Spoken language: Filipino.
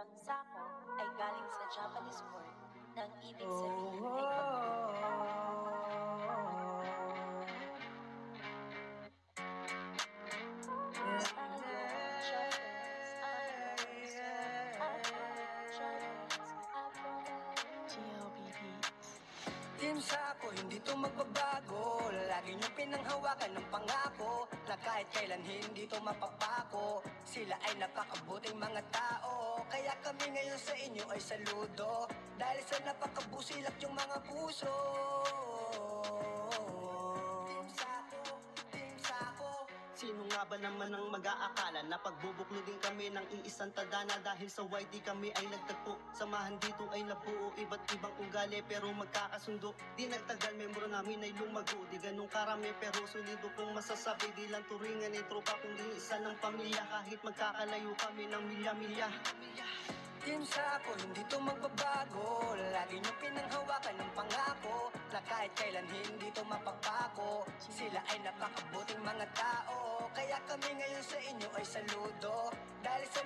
Ang sako ay galing sa Japanese word na ang ibig sabihin ay pagbuo. Team Sako, hindi to magbabago. Lagi niyong pinanghawakan ng pangako na kahit kailan hindi to mapapako. Sila ay napakabuting mga tao, kaya kami ngayon sa inyo ay saludo. Dahil sa napakabusilak yung mga puso. Team Sako, Team Sako. Sino nga ba naman ang mag-aakala na pagbubuklodin kami ng iisang tadhana? Dahil sa YT kami ay nagtagpo, samahan dito ay nabuo. Iba't ibang ugali pero magkakasundo. Di nagtagal, membro namin ay lumago. Di ganun karami pero solido kong masasabi. Di lang turingan ni tropa kundi isa ng pamilya. Kahit magkakalayo kami ng milya-milya. Team Sako, hindi to magbabago. Lagi niyong pinanghawakan ng pangako na kahit kailan hindi to mapapako. Sila ay napakabuting mga tao, kaya kami ngayon sa inyo ay saludo. Dahil sa